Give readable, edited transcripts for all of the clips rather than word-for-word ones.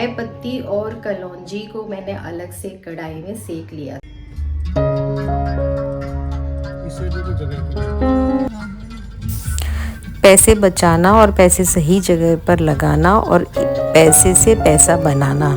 चाय पत्ती और कलौंजी को मैंने अलग से कढ़ाई में सेक लिया। पैसे बचाना और पैसे सही जगह पर लगाना और पैसे से पैसा बनाना,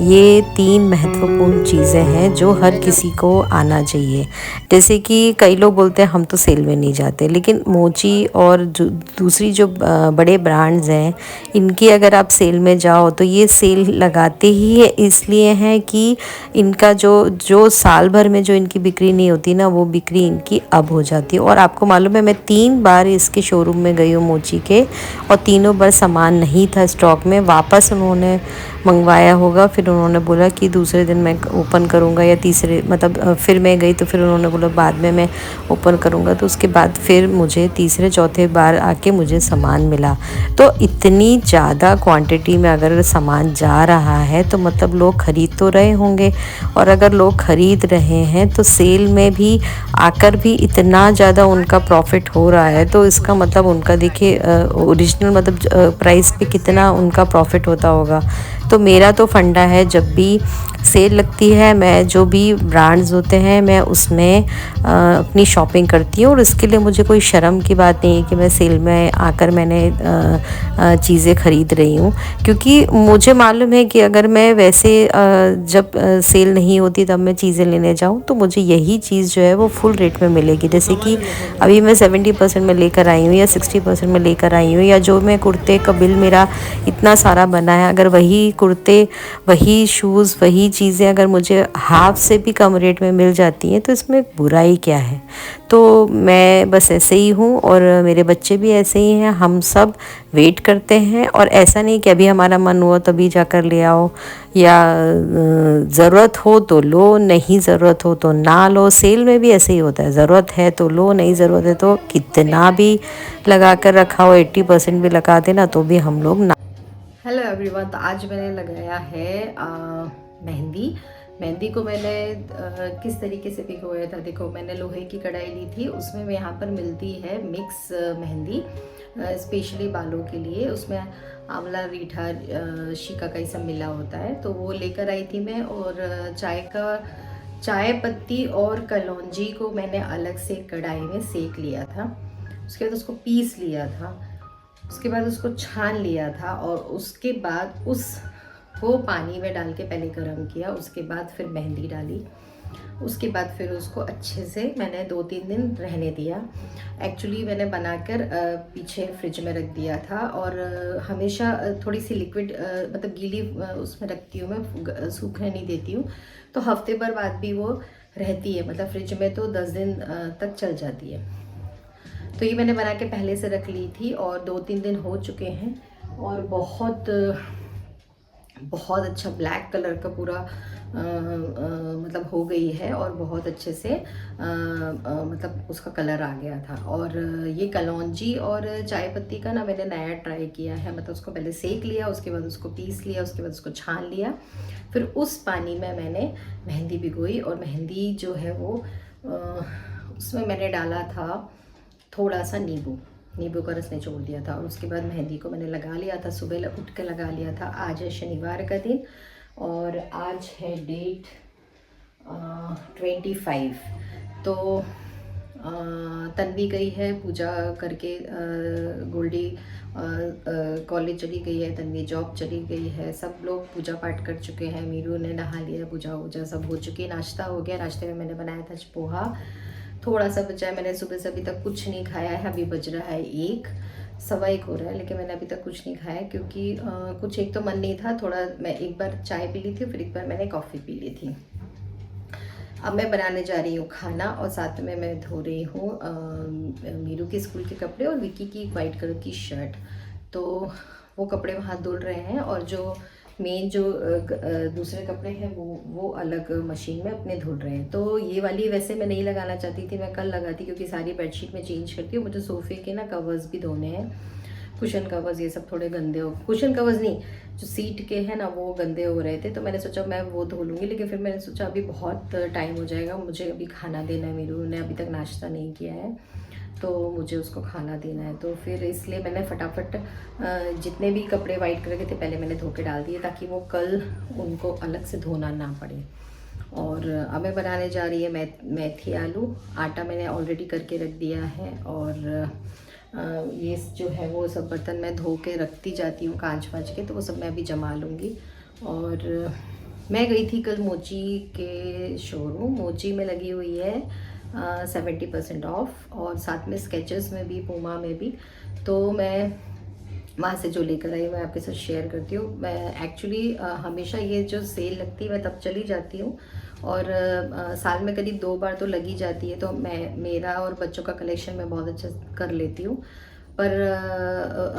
ये तीन महत्वपूर्ण चीज़ें हैं जो हर किसी को आना चाहिए। जैसे कि कई लोग बोलते हैं हम तो सेल में नहीं जाते, लेकिन मोची और दूसरी जो बड़े ब्रांड्स हैं, इनकी अगर आप सेल में जाओ तो ये सेल लगाते ही है इसलिए हैं कि इनका जो जो साल भर में जो इनकी बिक्री नहीं होती ना, वो बिक्री इनकी अब हो जाती है। और आपको मालूम है, मैं 3 बार इसके शोरूम में गई हूँ मोची के, और तीनों बार सामान नहीं था स्टॉक में। वापस उन्होंने मंगवाया होगा, फिर उन्होंने बोला कि दूसरे दिन मैं ओपन करूँगा, या तीसरे मतलब फिर मैं गई तो फिर उन्होंने बोला बाद में मैं ओपन करूँगा। तो उसके बाद फिर मुझे तीसरे चौथे बार आके मुझे सामान मिला। तो इतनी ज़्यादा क्वांटिटी में अगर सामान जा रहा है तो मतलब लोग ख़रीद तो रहे होंगे, और अगर लोग ख़रीद रहे हैं तो सेल में भी आकर भी इतना ज़्यादा उनका प्रॉफिट हो रहा है, तो इसका मतलब उनका देखिए ओरिजिनल मतलब प्राइस पे कितना उनका प्रॉफिट होता होगा। तो मेरा तो फंडा है, जब भी सेल लगती है मैं जो भी ब्रांड्स होते हैं मैं उसमें अपनी शॉपिंग करती हूँ। और इसके लिए मुझे कोई शर्म की बात नहीं है कि मैं सेल में आकर मैंने चीज़ें ख़रीद रही हूँ, क्योंकि मुझे मालूम है कि अगर मैं वैसे जब सेल नहीं होती तब मैं चीज़ें लेने जाऊँ तो मुझे यही चीज़ जो है वो फुल रेट में मिलेगी। जैसे कि अभी मैं 70% में लेकर आई हूँ या 60% में लेकर आई हूँ, या जो मैं कुर्ते का बिल मेरा इतना सारा बना है, अगर वही कुर्ते, वही शूज़, वही चीज़ें अगर मुझे हाफ से भी कम रेट में मिल जाती हैं तो इसमें बुराई क्या है। तो मैं बस ऐसे ही हूँ, और मेरे बच्चे भी ऐसे ही हैं। हम सब वेट करते हैं, और ऐसा नहीं कि अभी हमारा मन हुआ तभी जाकर ले आओ, या ज़रूरत हो तो लो, नहीं ज़रूरत हो तो ना लो। सेल में भी ऐसे ही होता है, ज़रूरत है तो लो, नहीं ज़रूरत है तो कितना भी लगा कर रखा हो, 80% भी लगा देना तो भी हम लोग ना। हेलो एवरीवन, तो आज मैंने लगाया है मेहंदी। मेहंदी को मैंने किस तरीके से भिगोया था, देखो मैंने लोहे की कढ़ाई ली थी, उसमें मैं यहाँ पर मिलती है मिक्स मेहंदी स्पेशली बालों के लिए। उसमें आंवला, रीठा, शिकाकाई सब मिला होता है, तो वो लेकर आई थी मैं। और चाय पत्ती और कलौंजी को मैंने अलग से कढ़ाई में सेक लिया था। उसके बाद उसको पीस लिया था, उसके बाद उसको छान लिया था, और उसके बाद उसको पानी में डाल के पहले गर्म किया, उसके बाद फिर मेहंदी डाली, उसके बाद फिर उसको अच्छे से मैंने 2-3 दिन रहने दिया। एक्चुअली मैंने बनाकर पीछे फ्रिज में रख दिया था, और हमेशा थोड़ी सी लिक्विड मतलब गीली उसमें रखती हूँ मैं, सूखने नहीं देती हूँ, तो हफ्ते भर बाद भी वो रहती है, मतलब फ्रिज में तो 10 दिन तक चल जाती है। तो ये मैंने बना के पहले से रख ली थी, और 2-3 दिन हो चुके हैं, और बहुत बहुत अच्छा ब्लैक कलर का पूरा मतलब हो गई है, और बहुत अच्छे से मतलब उसका कलर आ गया था। और ये कलौंजी और चाय पत्ती का ना मैंने नया ट्राई किया है, मतलब उसको पहले सेक लिया, उसके बाद उसको पीस लिया, उसके बाद उसको छान लिया, फिर उस पानी में मैंने मेहंदी भिगोई। और मेहंदी जो है वो उसमें मैंने डाला था थोड़ा सा नींबू का रस निचोड़ दिया था, और उसके बाद मेहंदी को मैंने लगा लिया था, सुबह उठ के लगा लिया था। आज है शनिवार का दिन, और आज है डेट 25। तो तन्वी गई है पूजा करके, गोल्डी कॉलेज चली गई है, तन्वी जॉब चली गई है, सब लोग पूजा पाठ कर चुके हैं, मीरू ने नहा लिया, पूजा वूजा सब हो चुकी है, नाश्ता हो गया। नाश्ते में मैंने बनाया था पोहा, थोड़ा सा बचा है, मैंने सुबह से अभी तक कुछ नहीं खाया है। अभी बज रहा है 1, 1:15 हो रहा है, लेकिन मैंने अभी तक कुछ नहीं खाया, क्योंकि कुछ एक तो मन नहीं था, थोड़ा मैं एक बार चाय पी ली थी, फिर एक बार मैंने कॉफ़ी पी ली थी। अब मैं बनाने जा रही हूँ खाना, और साथ में मैं धो रही हूँ मीरू के स्कूल के कपड़े और विक्की की वाइट कलर की शर्ट। तो वो कपड़े वहाँ धुल रहे हैं, और जो मेन जो दूसरे कपड़े हैं वो अलग मशीन में अपने धुल रहे हैं। तो ये वाली वैसे मैं नहीं लगाना चाहती थी, मैं कल लगाती, क्योंकि सारी बेडशीट में चेंज करती हूँ। मुझे सोफ़े के ना कवर्स भी धोने हैं, कुशन कवर्स, ये सब थोड़े गंदे हो, कुशन कवर्स नहीं, जो सीट के हैं ना वो गंदे हो रहे थे, तो मैंने सोचा मैं वो धो लूँगी। लेकिन फिर मैंने सोचा अभी बहुत टाइम हो जाएगा, मुझे अभी खाना देना है, मेरू ने अभी तक नाश्ता नहीं किया है, तो मुझे उसको खाना देना है। तो फिर इसलिए मैंने फटाफट जितने भी कपड़े वाइट कलर के थे पहले मैंने धो के डाल दिए, ताकि वो कल उनको अलग से धोना ना पड़े। और अब मैं बनाने जा रही है मेथी आलू। आटा मैंने ऑलरेडी करके रख दिया है, और ये जो है वो सब बर्तन मैं धो के रखती जाती हूँ कांच वाँच के, तो वो सब मैं अभी जमा लूँगी। और मैं गई थी कल मोची के शोरूम। मोची में लगी हुई है 70% ऑफ, और साथ में स्केचेस में भी, पूमा में भी। तो मैं वहाँ से जो लेकर आई मैं आपके साथ शेयर करती हूँ। मैं एक्चुअली हमेशा ये जो सेल लगती है मैं तब चली जाती हूँ, और साल में करीब 2 बार तो लगी जाती है। तो मेरा और बच्चों का कलेक्शन मैं बहुत अच्छा कर लेती हूँ। पर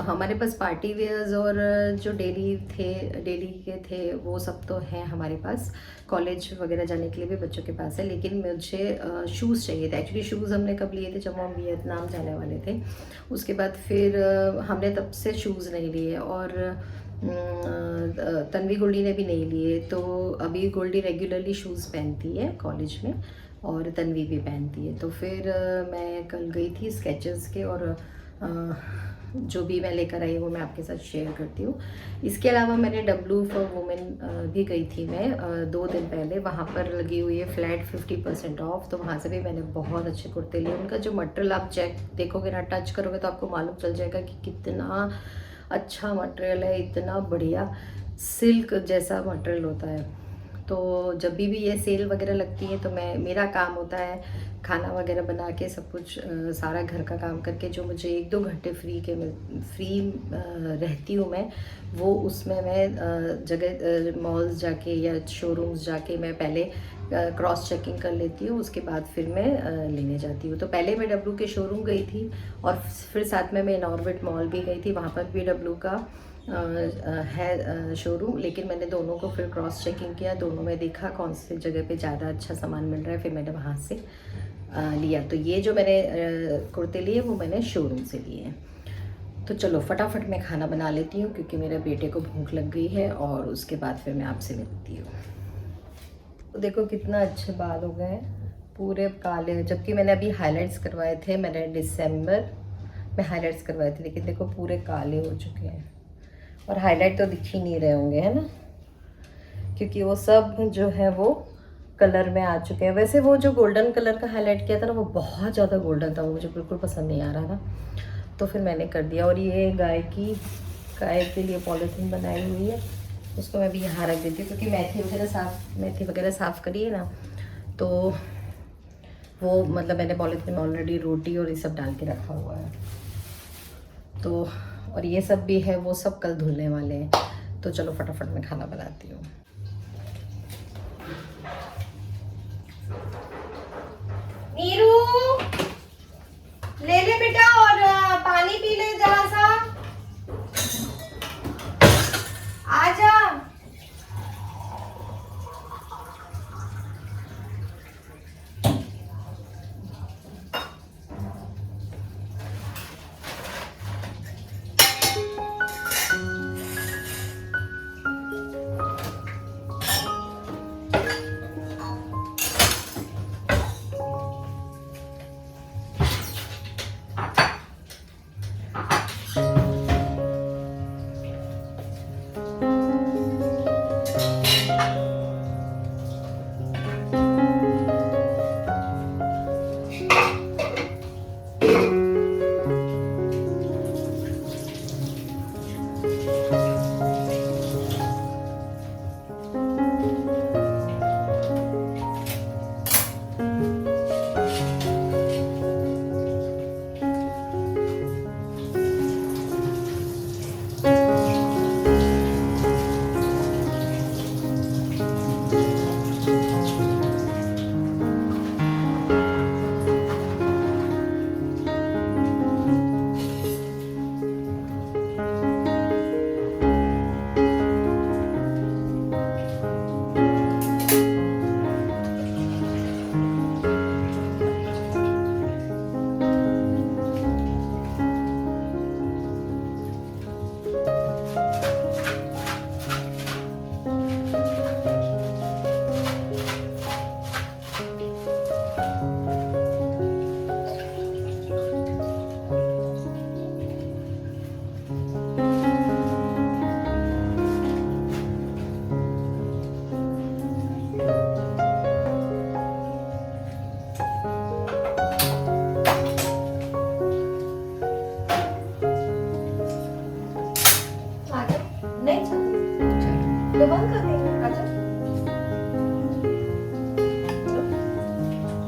हमारे पास पार्टी वेयर्स और जो डेली के थे वो सब तो हैं हमारे पास। कॉलेज वगैरह जाने के लिए भी बच्चों के पास है, लेकिन मुझे शूज़ चाहिए थे। एक्चुअली शूज़ हमने कब लिए थे, जब हम वियतनाम जाने वाले थे। उसके बाद फिर हमने तब से शूज़ नहीं लिए, और तन्वी गोल्डी ने भी नहीं लिए। तो अभी गोल्डी रेगुलरली शूज़ पहनती है कॉलेज में, और तन्वी भी पहनती है। तो फिर मैं कल गई थी स्केचेस के, और जो भी मैं लेकर आई वो मैं आपके साथ शेयर करती हूँ। इसके अलावा मैंने W फॉर वुमेन भी गई थी मैं 2 दिन पहले। वहाँ पर लगी हुई है फ्लैट 50% ऑफ, तो वहाँ से भी मैंने बहुत अच्छे कुर्ते लिए। उनका जो मटेरियल आप चेक देखोगे ना, टच करोगे तो आपको मालूम चल जाएगा कि कितना अच्छा मटेरियल है, इतना बढ़िया सिल्क जैसा मटेरियल होता है। तो जब भी ये सेल वगैरह लगती है तो मेरा काम होता है खाना वगैरह बना के, सब कुछ सारा घर का काम करके, जो मुझे 1-2 घंटे फ्री रहती हूँ मैं, वो उसमें मैं जगह मॉल्स जाके या शोरूम्स जाके मैं पहले क्रॉस चेकिंग कर लेती हूँ। उसके बाद फिर मैं लेने जाती हूँ। तो पहले मैं W के शोरूम गई थी, और फिर साथ में मैं नॉर्विट मॉल भी गई थी। वहाँ पर भी W का है शोरूम, लेकिन मैंने दोनों को फिर क्रॉस चेकिंग किया, दोनों में देखा कौन सी जगह पे ज़्यादा अच्छा सामान मिल रहा है, फिर मैंने वहाँ से लिया। तो ये जो मैंने कुर्ते लिए वो मैंने शोरूम से लिए हैं। तो चलो फटाफट मैं खाना बना लेती हूँ, क्योंकि मेरे बेटे को भूख लग गई है, और उसके बाद फिर मैं आपसे मिलती हूँ। तो देखो कितना अच्छे बाल हो गए, पूरे काले, जबकि मैंने अभी हाइलाइट्स करवाए थे। मैंने दिसंबर में हाइलाइट्स करवाए थे, लेकिन देखो पूरे काले हो चुके हैं, और हाईलाइट तो दिख ही नहीं रहे होंगे, है ना, क्योंकि वो सब जो है वो कलर में आ चुके हैं। वैसे वो जो गोल्डन कलर का हाईलाइट किया था ना, वो बहुत ज़्यादा गोल्डन था, वो मुझे बिल्कुल पसंद नहीं आ रहा था, तो फिर मैंने कर दिया। और ये गाय के लिए पॉलीथीन बनाई हुई है, उसको मैं भी यहाँ रख देती हूँ, क्योंकि मेथी वगैरह साफ़ करी है ना, तो वो मतलब मैंने पॉलीथीन में ऑलरेडी रोटी और ये सब डाल के रखा हुआ है। तो और ये सब भी है, वो सब कल धुलने वाले हैं। तो चलो फटाफट मैं खाना बनाती हूँ। नीरू ले बेटा, और पानी पी ले जरा सा, आजा।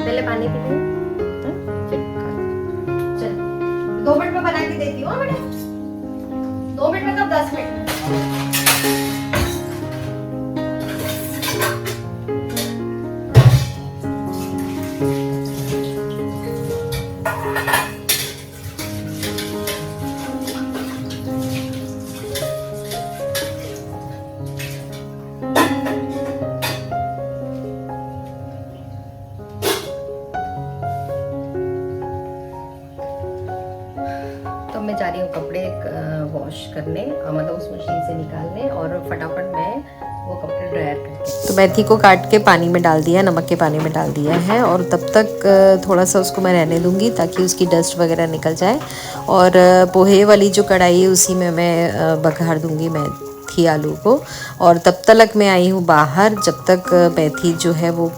पहले पानी पी लो, फिर खा लो। चल 2 मिनट में बना के देती हूँ बेटा, 2 मिनट में, कब 10 मिनट। तो मैं जा रही हूँ कपड़े वॉश करने, मतलब उस मशीन से निकालने, और फटाफट मैं वो कपड़े ड्रायर करके। तो मेथी को काट के पानी में डाल दिया, नमक के पानी में डाल दिया है, और तब तक थोड़ा सा उसको मैं रहने दूंगी ताकि उसकी डस्ट वगैरह निकल जाए। और पोहे वाली जो कढ़ाई है उसी में मैं बघार दूंगी मेथी आलू को। और तब तक मैं आई हूँ बाहर, जब तक मेथी जो है वो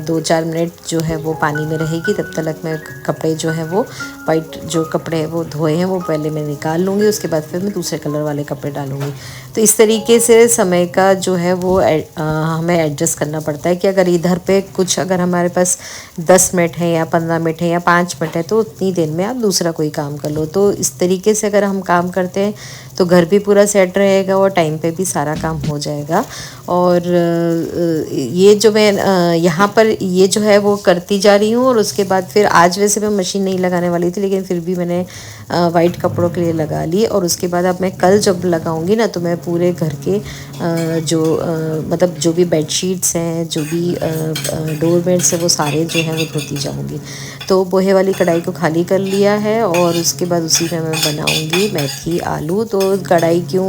2-4 मिनट जो है वो पानी में रहेगी, तब तक मैं कपड़े जो है वो वाइट जो कपड़े हैं वो धोए हैं वो पहले मैं निकाल लूँगी, उसके बाद फिर मैं दूसरे कलर वाले कपड़े डालूँगी। तो इस तरीके से समय का जो है वो हमें एडजस्ट करना पड़ता है कि अगर इधर पे कुछ अगर हमारे पास 10 मिनट है या 15 मिनट है या 5 मिनट है तो उतनी देर में आप दूसरा कोई काम कर लो। तो इस तरीके से अगर हम काम करते हैं तो घर भी पूरा सेट रहेगा और टाइम पे भी सारा काम हो जाएगा। और ये जो मैं यहाँ पर ये जो है वो करती जा रही हूँ। और उसके बाद फिर आज वैसे मैं मशीन नहीं लगाने वाली थी, लेकिन फिर भी मैंने वाइट कपड़ों के लिए लगा ली। और उसके बाद अब मैं कल जब लगाऊंगी ना तो मैं पूरे घर के मतलब जो भी बेडशीट्स हैं, जो भी डोरमेट्स हैं, वो सारे जो हैं वो धोती जाऊंगी। तो पोहे वाली कढ़ाई को खाली कर लिया है और उसके बाद उसी में मैं बनाऊंगी मेथी आलू। तो कढ़ाई क्यों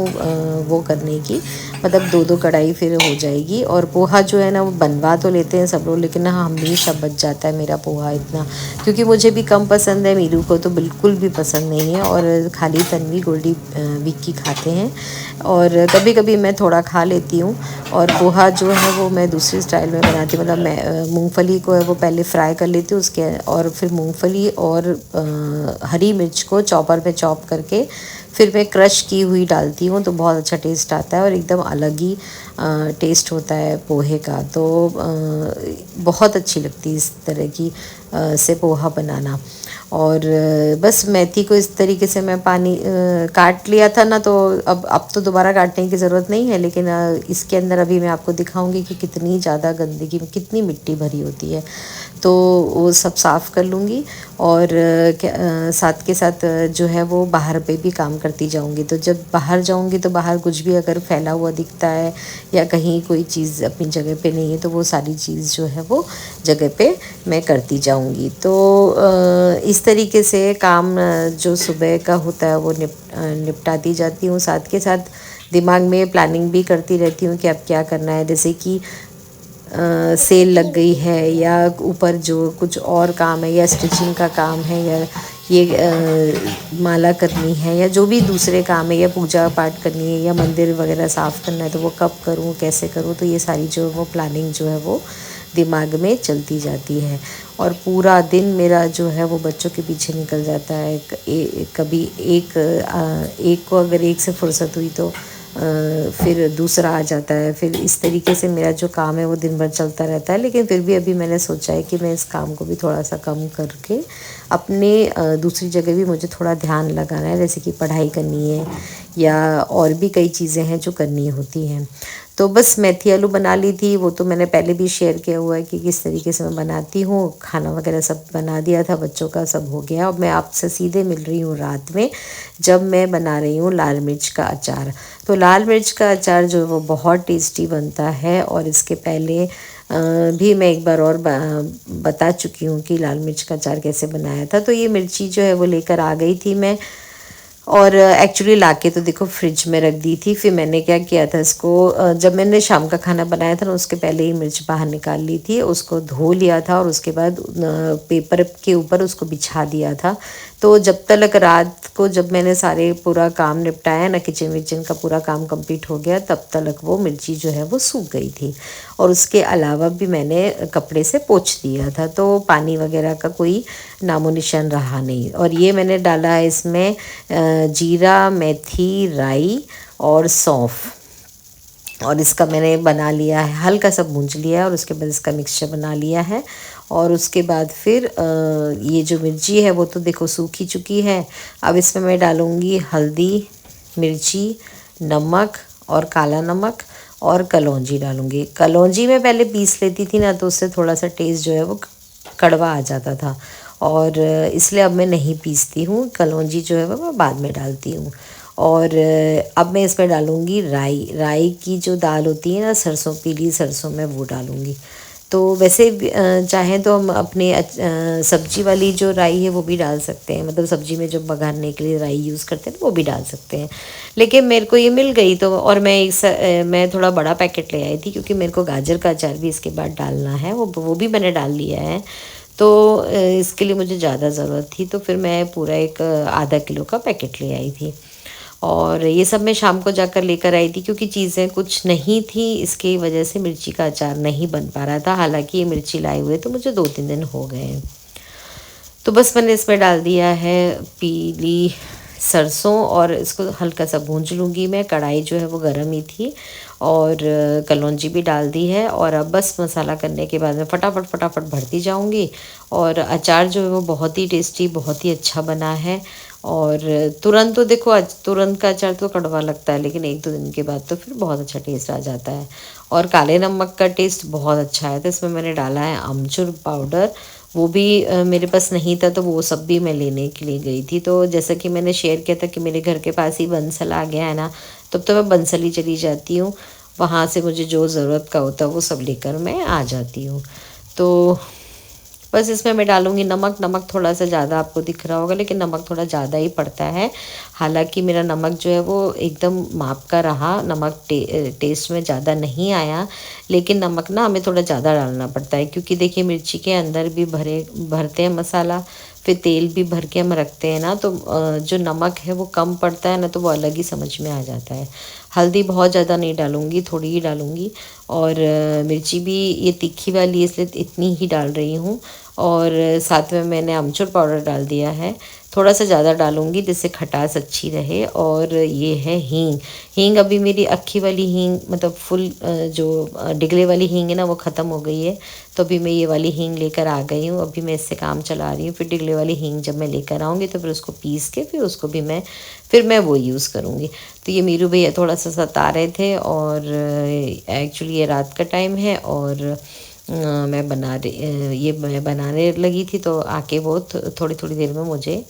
वो करने की, मतलब 2-2 कढ़ाई फिर हो जाएगी। और पोहा जो है ना वो बनवा तो लेते हैं सब लोग, लेकिन ना हमेशा बच जाता है मेरा पोहा इतना, क्योंकि मुझे भी कम पसंद है, मीरू को तो बिल्कुल भी पसंद नहीं है। और खाली तन्वी गोल्डी विक्की खाते हैं, और कभी कभी मैं थोड़ा खा लेती हूँ। और पोहा जो है वो मैं दूसरी स्टाइल में बनाती हूँ, मतलब मैं मूंगफली को है वो पहले फ्राई कर लेती हूँ उसके, और फिर मूंगफली और हरी मिर्च को चॉपर पे चॉप करके फिर मैं क्रश की हुई डालती हूँ, तो बहुत अच्छा टेस्ट आता है और एकदम अलग ही टेस्ट होता है पोहे का। तो बहुत अच्छी लगती है इस तरह की से पोहा बनाना। और बस मेथी को इस तरीके से मैं पानी काट लिया था ना, तो अब तो दोबारा काटने की ज़रूरत नहीं है, लेकिन इसके अंदर अभी मैं आपको दिखाऊंगी कि कितनी ज़्यादा गंदगी, कितनी मिट्टी भरी होती है। तो वो सब साफ़ कर लूँगी और साथ के साथ जो है वो बाहर पे भी काम करती जाऊँगी। तो जब बाहर जाऊँगी तो बाहर कुछ भी अगर फैला हुआ दिखता है या कहीं कोई चीज़ अपनी जगह पे नहीं है तो वो सारी चीज़ जो है वो जगह पे मैं करती जाऊँगी। तो इस तरीके से काम जो सुबह का होता है वो निपटाती जाती हूँ। साथ के साथ दिमाग में प्लानिंग भी करती रहती हूँ कि अब क्या करना है, जैसे कि सेल लग गई है या ऊपर जो कुछ और काम है या स्टिचिंग का काम है या ये माला करनी है या जो भी दूसरे काम है या पूजा पाठ करनी है या मंदिर वगैरह साफ़ करना है, तो वो कब करूँ कैसे करूँ। तो ये सारी जो वो प्लानिंग जो है वो दिमाग में चलती जाती है और पूरा दिन मेरा जो है वो बच्चों के पीछे निकल जाता है। कभी एक को अगर एक से फुर्सत हुई तो फिर दूसरा आ जाता है। फिर इस तरीके से मेरा जो काम है वो दिन भर चलता रहता है। लेकिन फिर भी अभी मैंने सोचा है कि मैं इस काम को भी थोड़ा सा कम करके अपने दूसरी जगह भी मुझे थोड़ा ध्यान लगाना है, जैसे कि पढ़ाई करनी है या और भी कई चीज़ें हैं जो करनी होती हैं। तो बस मेथी आलू बना ली थी, वो तो मैंने पहले भी शेयर किया हुआ है कि किस तरीके से मैं बनाती हूँ। खाना वगैरह सब बना दिया था, बच्चों का सब हो गया। अब मैं आपसे सीधे मिल रही हूँ रात में, जब मैं बना रही हूँ लाल मिर्च का अचार। तो लाल मिर्च का अचार जो है वो बहुत टेस्टी बनता है और इसके पहले भी मैं एक बार और बता चुकी हूँ कि लाल मिर्च का अचार कैसे बनाया था। तो ये मिर्ची जो है वो लेकर आ गई थी मैं, और एक्चुअली लाके तो देखो फ्रिज में रख दी थी। फिर मैंने क्या किया था, इसको जब मैंने शाम का खाना बनाया था ना उसके पहले ही मिर्च बाहर निकाल ली थी, उसको धो लिया था और उसके बाद पेपर के ऊपर उसको बिछा दिया था। तो जब तक रात को जब मैंने सारे पूरा काम निपटाया ना, किचन विचन का पूरा काम कंप्लीट हो गया, तब तक वो मिर्ची जो है वो सूख गई थी। और उसके अलावा भी मैंने कपड़े से पोंछ दिया था, तो पानी वगैरह का कोई नामो निशान रहा नहीं। और ये मैंने डाला है इसमें जीरा, मेथी, राई और सौंफ, और इसका मैंने बना लिया है, हल्का सा भूंज लिया है और उसके बाद इसका मिक्सचर बना लिया है। और उसके बाद फिर ये जो मिर्ची है वो तो देखो सूख ही चुकी है। अब इसमें मैं डालूँगी हल्दी, मिर्ची, नमक और काला नमक और कलौंजी डालूँगी। कलौंजी मैं पहले पीस लेती थी ना, तो उससे थोड़ा सा टेस्ट जो है वो कड़वा आ जाता था, और इसलिए अब मैं नहीं पीसती हूँ। कलौंजी जो है वो मैं बाद में डालती हूँ। और अब मैं इसमें डालूँगी राई। राई की जो दाल होती है ना, सरसों, पीली सरसों, मैं वो डालूँगी। तो वैसे चाहें तो हम अपने सब्जी वाली जो राई है वो भी डाल सकते हैं, मतलब सब्जी में जो बघारने के लिए राई यूज़ करते हैं वो भी डाल सकते हैं। लेकिन मेरे को ये मिल गई तो, और मैं थोड़ा बड़ा पैकेट ले आई थी, क्योंकि मेरे को गाजर का अचार भी इसके बाद डालना है, वो भी मैंने डाल लिया है। तो इसके लिए मुझे ज़्यादा ज़रूरत थी, तो फिर मैं पूरा एक आधा किलो का पैकेट ले आई थी। और ये सब मैं शाम को जाकर लेकर आई थी, क्योंकि चीज़ें कुछ नहीं थी, इसकी वजह से मिर्ची का अचार नहीं बन पा रहा था। हालांकि ये मिर्ची लाए हुए तो मुझे 2-3 दिन हो गए हैं। तो बस मैंने इसमें डाल दिया है पीली सरसों, और इसको हल्का सा भूंज लूँगी मैं। कढ़ाई जो है वो गर्म ही थी, और कलौंजी भी डाल दी है। और अब बस मसाला करने के बाद में फटाफट फटाफट भरती जाऊँगी। और अचार जो है वो बहुत ही टेस्टी, बहुत ही अच्छा बना है। और तुरंत तो देखो, आज तुरंत का अचार तो कड़वा लगता है, लेकिन 1-2 दिन के बाद तो फिर बहुत अच्छा टेस्ट आ जाता है। और काले नमक का टेस्ट बहुत अच्छा है, तो इसमें मैंने डाला है अमचूर पाउडर। वो भी मेरे पास नहीं था, तो वो सब भी मैं लेने के लिए गई थी। तो जैसा कि मैंने शेयर किया था कि मेरे घर के पास ही बंसल आ गया है ना, तब तो मैं बंसल ही चली जाती हूँ। वहाँ से मुझे जो ज़रूरत का होता है वो सब लेकर मैं आ जाती हूँ। तो बस इसमें मैं डालूँगी नमक। नमक थोड़ा सा ज़्यादा आपको दिख रहा होगा, लेकिन नमक थोड़ा ज़्यादा ही पड़ता है। हालांकि मेरा नमक जो है वो एकदम माप का रहा, नमक टेस्ट में ज़्यादा नहीं आया। लेकिन नमक ना हमें थोड़ा ज़्यादा डालना पड़ता है, क्योंकि देखिए मिर्ची के अंदर भी भरते हैं मसाला, फिर तेल भी भर के हम रखते हैं ना, तो जो नमक है वो कम पड़ता है ना, तो वो अलग ही समझ में आ जाता है। हल्दी बहुत ज़्यादा नहीं डालूँगी, थोड़ी ही डालूँगी। और मिर्ची भी ये तीखी वाली है, इसलिए इतनी ही डाल रही हूँ। और साथ में मैंने अमचूर पाउडर डाल दिया है, थोड़ा सा ज़्यादा डालूँगी जिससे खटास अच्छी रहे। और ये है हींग। हींग अभी मेरी अक्खी वाली हींग, मतलब फुल जो डिगले वाली हींग है ना, वो ख़त्म हो गई है। तो अभी मैं ये वाली हींग लेकर आ गई हूँ, अभी मैं इससे काम चला रही हूँ। फिर डिगले वाली हींग जब मैं लेकर आऊँगी तो फिर उसको पीस के फिर उसको भी मैं वो यूज़ करूँगी। तो ये मीरू भैया थोड़ा सा सता रहे थे, और एक्चुअली ये रात का टाइम है, और मैं बनाने लगी थी, तो आके वो थोड़ी थोड़ी देर में मुझे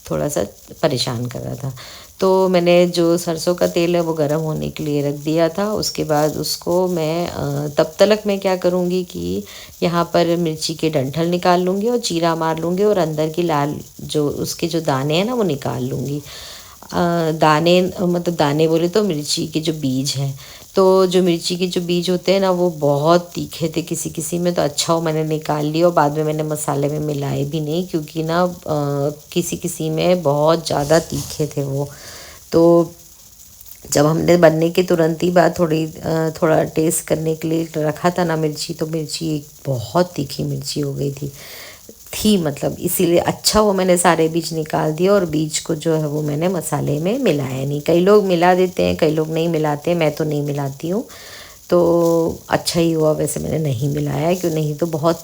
थोड़ा सा परेशान कर रहा था। तो मैंने जो सरसों का तेल है वो गर्म होने के लिए रख दिया था। उसके बाद उसको मैं तब तक मैं क्या करूँगी कि यहाँ पर मिर्ची के डंठल निकाल लूँगी और चीरा मार लूँगी, और अंदर की लाल जो उसके जो दाने हैं ना वो निकाल लूँगी। दाने मतलब दाने बोले तो मिर्ची के जो बीज हैं, तो जो मिर्ची के जो बीज होते हैं ना वो बहुत तीखे थे किसी किसी में, तो अच्छा वो मैंने निकाल लिया। और बाद में मैंने मसाले में मिलाए भी नहीं, क्योंकि ना किसी किसी में बहुत ज़्यादा तीखे थे वो। तो जब हमने बनने के तुरंत ही बाद थोड़ा टेस्ट करने के लिए रखा था ना मिर्ची, तो मिर्ची एक बहुत तीखी मिर्ची हो गई थी मतलब, इसीलिए अच्छा वो मैंने सारे बीज निकाल दिए, और बीज को जो है वो मैंने मसाले में मिलाया नहीं। कई लोग मिला देते हैं, कई लोग नहीं मिलाते, मैं तो नहीं मिलाती हूँ। तो अच्छा ही हुआ वैसे मैंने नहीं मिलाया, क्यों नहीं तो बहुत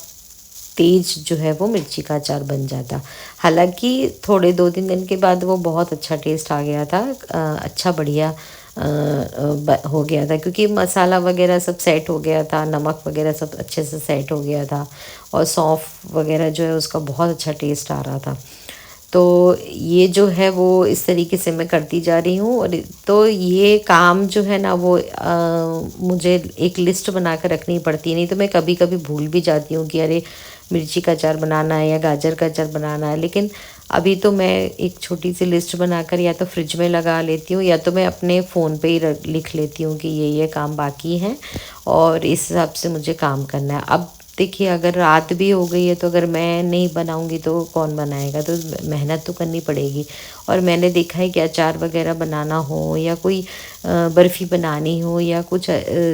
तेज जो है वो मिर्ची का अचार बन जाता। हालांकि थोड़े 2-3 दिन के बाद वो बहुत अच्छा टेस्ट आ गया था, अच्छा बढ़िया हो गया था, क्योंकि मसाला वगैरह सब सेट हो गया था, नमक वगैरह सब अच्छे से सेट हो गया था, और सौंफ वगैरह जो है उसका बहुत अच्छा टेस्ट आ रहा था। तो ये जो है वो इस तरीके से मैं करती जा रही हूँ। और तो ये काम जो है ना वो मुझे एक लिस्ट बना कर रखनी पड़ती है, नहीं तो मैं कभी कभी भूल भी जाती हूँ कि अरे मिर्ची का अचार बनाना है या गाजर का अचार बनाना है। लेकिन अभी तो मैं एक छोटी सी लिस्ट बनाकर या तो फ्रिज में लगा लेती हूँ, या तो मैं अपने फ़ोन पे ही लिख लेती हूँ कि ये काम बाकी हैं, और इस हिसाब से मुझे काम करना है। अब देखिए अगर रात भी हो गई है, तो अगर मैं नहीं बनाऊंगी तो कौन बनाएगा, तो मेहनत तो करनी पड़ेगी। और मैंने देखा है कि अचार वगैरह बनाना हो, या कोई बर्फ़ी बनानी हो, या कुछ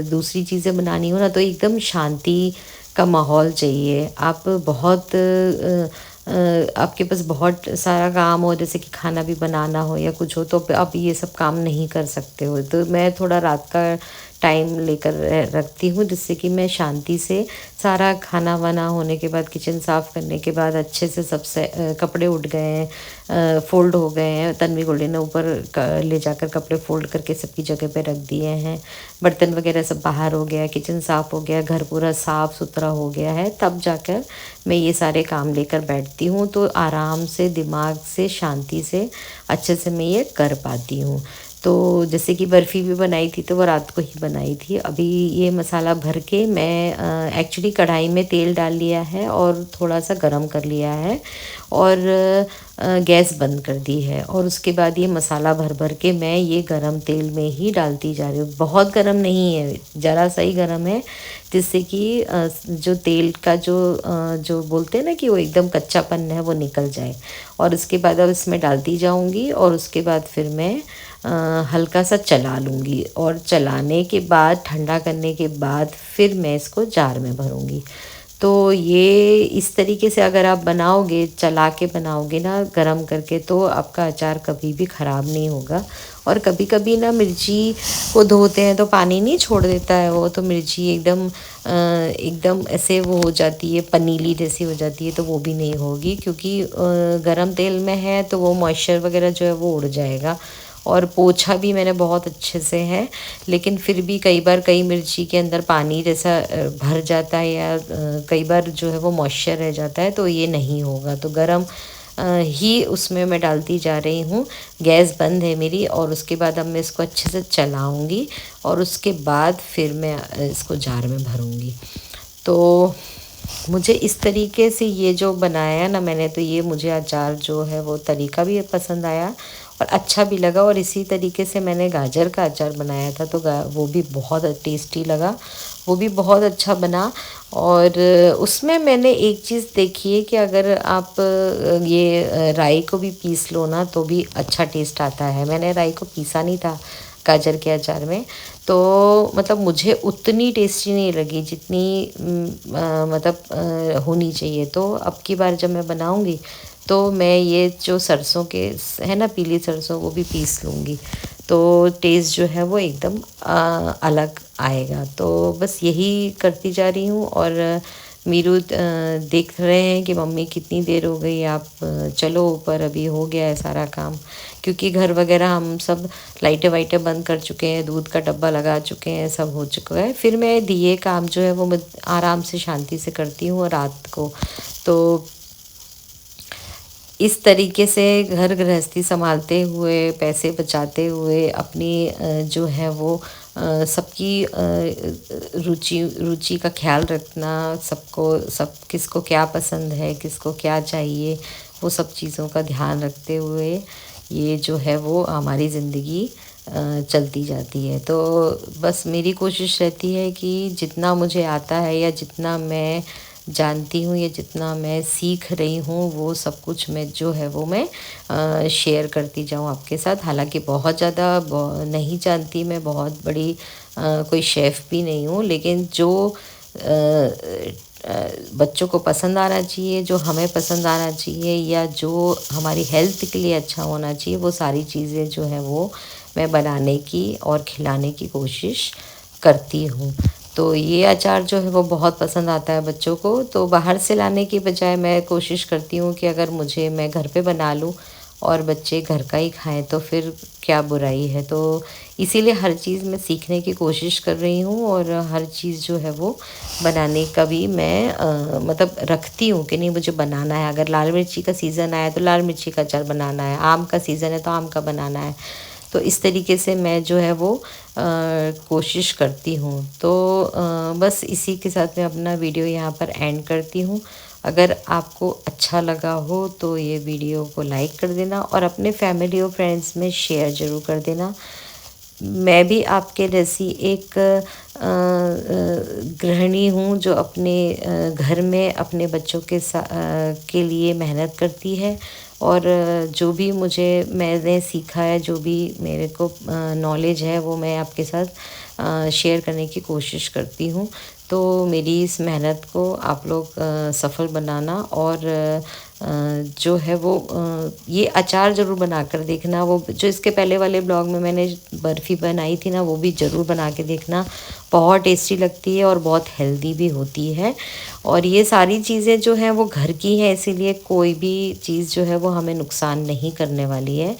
दूसरी चीज़ें बनानी हो ना, तो एकदम शांति का माहौल चाहिए। आप बहुत आपके पास बहुत सारा काम हो, जैसे कि खाना भी बनाना हो या कुछ हो, तो आप ये सब काम नहीं कर सकते हो। तो मैं थोड़ा रात का टाइम लेकर रखती हूँ, जिससे कि मैं शांति से सारा खाना वाना होने के बाद, किचन साफ़ करने के बाद अच्छे से सबसे कपड़े उठ गए हैं, फ़ोल्ड हो गए हैं। तन्वी गोल्डी ने ऊपर ले जाकर कपड़े फ़ोल्ड करके सबकी जगह पे रख दिए हैं। बर्तन वगैरह सब बाहर हो गया, किचन साफ़ हो गया, घर पूरा साफ़ सुथरा हो गया है। तब जाकर मैं ये सारे काम लेकर बैठती हूँ, तो आराम से, दिमाग से, शांति से अच्छे से मैं ये कर पाती हूँ। तो जैसे कि बर्फ़ी भी बनाई थी, तो वो रात को ही बनाई थी। अभी ये मसाला भर के मैं एक्चुअली कढ़ाई में तेल डाल लिया है और थोड़ा सा गरम कर लिया है और गैस बंद कर दी है, और उसके बाद ये मसाला भर भर के मैं ये गरम तेल में ही डालती जा रही हूँ। बहुत गरम नहीं है, ज़रा सा ही गरम है, जिससे कि जो तेल का जो बोलते हैं ना कि वो एकदम कच्चापन है वो निकल जाए। और उसके बाद अब इसमें डालती जाऊँगी और उसके बाद फिर मैं हल्का सा चला लूँगी, और चलाने के बाद, ठंडा करने के बाद फिर मैं इसको जार में भरूँगी। तो ये इस तरीके से अगर आप बनाओगे, चला के बनाओगे ना गरम करके, तो आपका अचार कभी भी ख़राब नहीं होगा। और कभी कभी ना मिर्ची को धोते हैं तो पानी नहीं छोड़ देता है वो, तो मिर्ची एकदम ऐसे वो हो जाती है, पनीली जैसी हो जाती है, तो वो भी नहीं होगी, क्योंकि गरम तेल में है तो वो मॉइस्चर वगैरह जो है वो उड़ जाएगा। और पोछा भी मैंने बहुत अच्छे से है, लेकिन फिर भी कई बार कई मिर्ची के अंदर पानी जैसा भर जाता है, या कई बार जो है वो मॉइस्चर रह जाता है, तो ये नहीं होगा। तो गरम ही उसमें मैं डालती जा रही हूँ। गैस बंद है मेरी, और उसके बाद अब मैं इसको अच्छे से चलाऊँगी और उसके बाद फिर मैं इसको जार में भरूँगी। तो मुझे इस तरीके से ये जो बनाया ना मैंने, तो ये मुझे अचार जो है वो तरीका भी पसंद आया और अच्छा भी लगा। और इसी तरीके से मैंने गाजर का अचार बनाया था, तो वो भी बहुत टेस्टी लगा, वो भी बहुत अच्छा बना। और उसमें मैंने एक चीज़ देखी है कि अगर आप ये राई को भी पीस लो ना, तो भी अच्छा टेस्ट आता है। मैंने राई को पीसा नहीं था गाजर के अचार में, तो मतलब मुझे उतनी टेस्टी नहीं लगी जितनी होनी चाहिए। तो अब की बार जब मैं बनाऊंगी तो मैं ये जो सरसों के है ना, पीली सरसों, वो भी पीस लूँगी, तो टेस्ट जो है वो एकदम अलग आएगा। तो बस यही करती जा रही हूँ। और मीरू देख रहे हैं कि मम्मी कितनी देर हो गई, आप चलो ऊपर, अभी हो गया है सारा काम, क्योंकि घर वगैरह हम सब लाइटें वाइटें बंद कर चुके हैं, दूध का डब्बा लगा चुके हैं, सब हो चुका है। फिर मैं दिए काम जो है वो मैं आराम से शांति से करती हूँ रात को। तो इस तरीके से घर गृहस्थी संभालते हुए, पैसे बचाते हुए, अपनी जो है वो सबकी रुचि का ख्याल रखना, सब किसको क्या पसंद है, किसको क्या चाहिए, वो सब चीज़ों का ध्यान रखते हुए ये जो है वो हमारी ज़िंदगी चलती जाती है। तो बस मेरी कोशिश रहती है कि जितना मुझे आता है, या जितना मैं जानती हूँ, या जितना मैं सीख रही हूँ, वो सब कुछ मैं जो है वो मैं शेयर करती जाऊँ आपके साथ। हालांकि बहुत ज़्यादा नहीं जानती, मैं बहुत बड़ी कोई शेफ़ भी नहीं हूँ, लेकिन जो बच्चों को पसंद आना चाहिए, जो हमें पसंद आना चाहिए, या जो हमारी हेल्थ के लिए अच्छा होना चाहिए, वो सारी चीज़ें जो हैं वो मैं बनाने की और खिलाने की कोशिश करती हूँ। तो ये अचार जो है वो बहुत पसंद आता है बच्चों को, तो बाहर से लाने की बजाय मैं कोशिश करती हूँ कि अगर मैं घर पे बना लूँ और बच्चे घर का ही खाएं, तो फिर क्या बुराई है। तो इसीलिए हर चीज़ मैं सीखने की कोशिश कर रही हूँ, और हर चीज़ जो है वो बनाने का भी मैं मतलब रखती हूँ कि नहीं, मुझे बनाना है। अगर लाल मिर्ची का सीज़न आया तो लाल मिर्ची का अचार बनाना है, आम का सीज़न है तो आम का बनाना है। तो इस तरीके से मैं जो है वो कोशिश करती हूँ। तो बस इसी के साथ मैं अपना वीडियो यहाँ पर एंड करती हूँ। अगर आपको अच्छा लगा हो तो ये वीडियो को लाइक कर देना, और अपने फैमिली और फ्रेंड्स में शेयर ज़रूर कर देना। मैं भी आपके जैसी एक गृहिणी हूँ, जो अपने घर में अपने बच्चों के लिए मेहनत करती है, और जो भी मैंने सीखा है, जो भी मेरे को नॉलेज है, वो मैं आपके साथ शेयर करने की कोशिश करती हूँ। तो मेरी इस मेहनत को आप लोग सफल बनाना और जो है वो ये अचार ज़रूर बनाकर देखना। वो जो इसके पहले वाले ब्लॉग में मैंने बर्फ़ी बनाई थी ना, वो भी ज़रूर बना के देखना। बहुत टेस्टी लगती है और बहुत हेल्दी भी होती है। और ये सारी चीज़ें जो हैं वो घर की हैं, इसीलिए कोई भी चीज़ जो है वो हमें नुकसान नहीं करने वाली है।